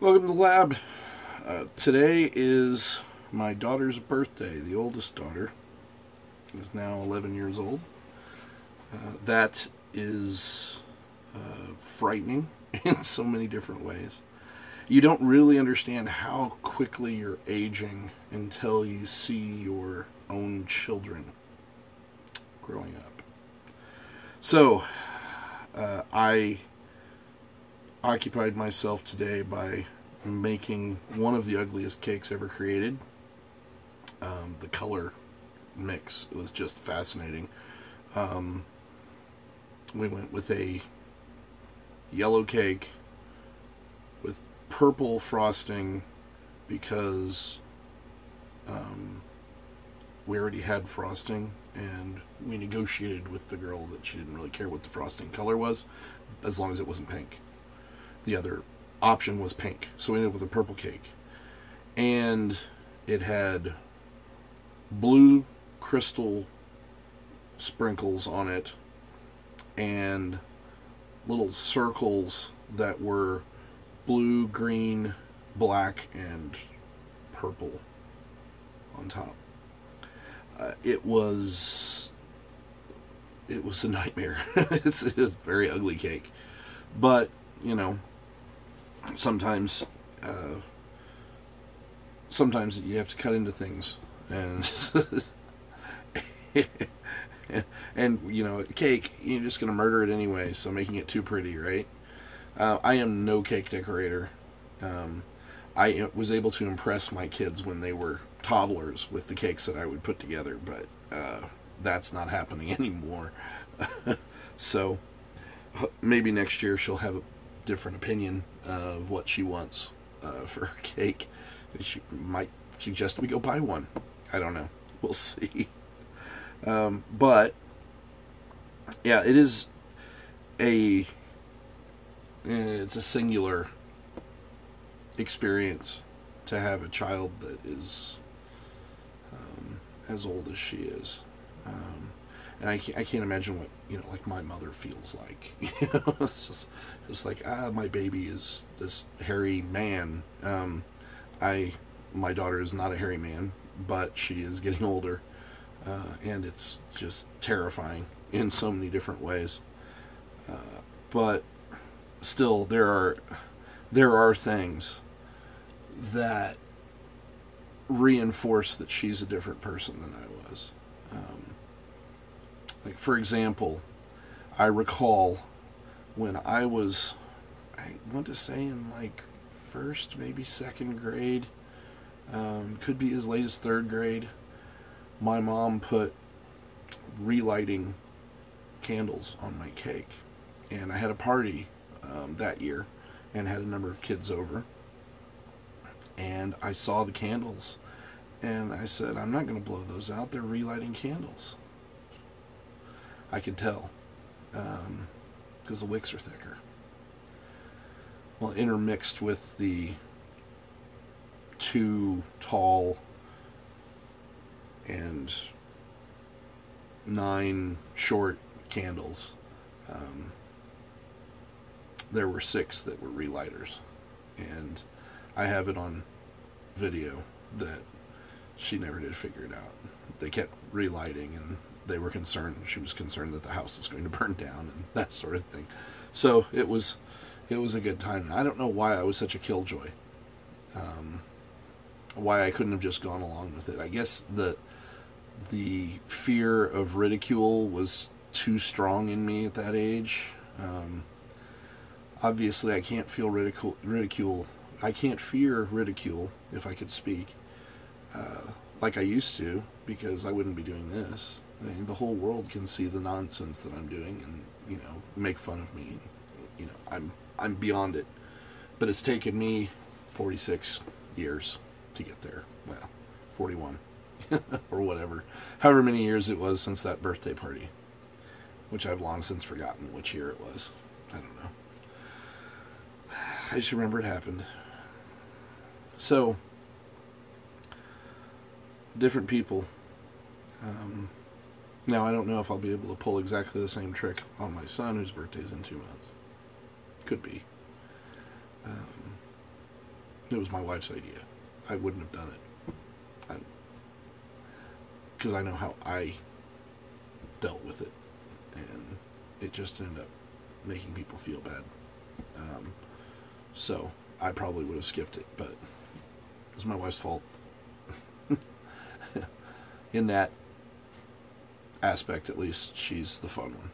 Welcome to the lab. Today is my daughter's birthday. The oldest daughter is now 11 years old. That is frightening in so many different ways. You don't really understand how quickly you're aging until you see your own children growing up. So, I occupied myself today by making one of the ugliest cakes ever created. The color mix was just fascinating. We went with a yellow cake with purple frosting because we already had frosting, and we negotiated with the girl that she didn't really care what the frosting color was as long as it wasn't pink. The other option was pink, so we ended up with a purple cake, and it had blue crystal sprinkles on it and little circles that were blue, green, black, and purple on top. It was a nightmare. It's a very ugly cake, but you know, sometimes you have to cut into things, and and you know, cake, you're just gonna murder it anyway, so making it too pretty, right? I am no cake decorator. I was able to impress my kids when they were toddlers with the cakes that I would put together, but that's not happening anymore. So maybe next year she'll have a different opinion of what she wants for her cake. She might suggest we go buy one. I don't know. We'll see. But yeah, it's a singular experience to have a child that is as old as she is. And I can't imagine what, you know, like my mother feels like. You know, it's just like, my baby is this hairy man. My daughter is not a hairy man, but she is getting older, and it's just terrifying in so many different ways. But still, there are things that reinforce that she's a different person than I was. Like, for example, I recall when I want to say in like first, maybe second grade, could be as late as third grade, my mom put relighting candles on my cake. And I had a party that year and had a number of kids over. And I saw the candles, and I said, I'm not going to blow those out. They're relighting candles. I could tell, because the wicks are thicker. Well, intermixed with the 2 tall and 9 short candles, there were 6 that were relighters. And I have it on video that she never did figure it out. They kept relighting, and they were concerned. She was concerned that the house was going to burn down and that sort of thing. So it was a good time. I don't know why I was such a killjoy. Why I couldn't have just gone along with it. I guess the fear of ridicule was too strong in me at that age. Obviously, I can't feel ridicule. I can't fear ridicule, if I could speak, like I used to, because I wouldn't be doing this. I mean, the whole world can see the nonsense that I'm doing and, you know, make fun of me. You know, I'm beyond it. But it's taken me 46 years to get there. Well, 41 or whatever. However many years it was since that birthday party, which I've long since forgotten which year it was. I don't know. I just remember it happened. So, different people. Now, I don't know if I'll be able to pull exactly the same trick on my son, whose birthday's in 2 months. Could be. it was my wife's idea. I wouldn't have done it. Because I know how I dealt with it. And it just ended up making people feel bad. So I probably would have skipped it, but it was my wife's fault. In that aspect, at least, she's the fun one.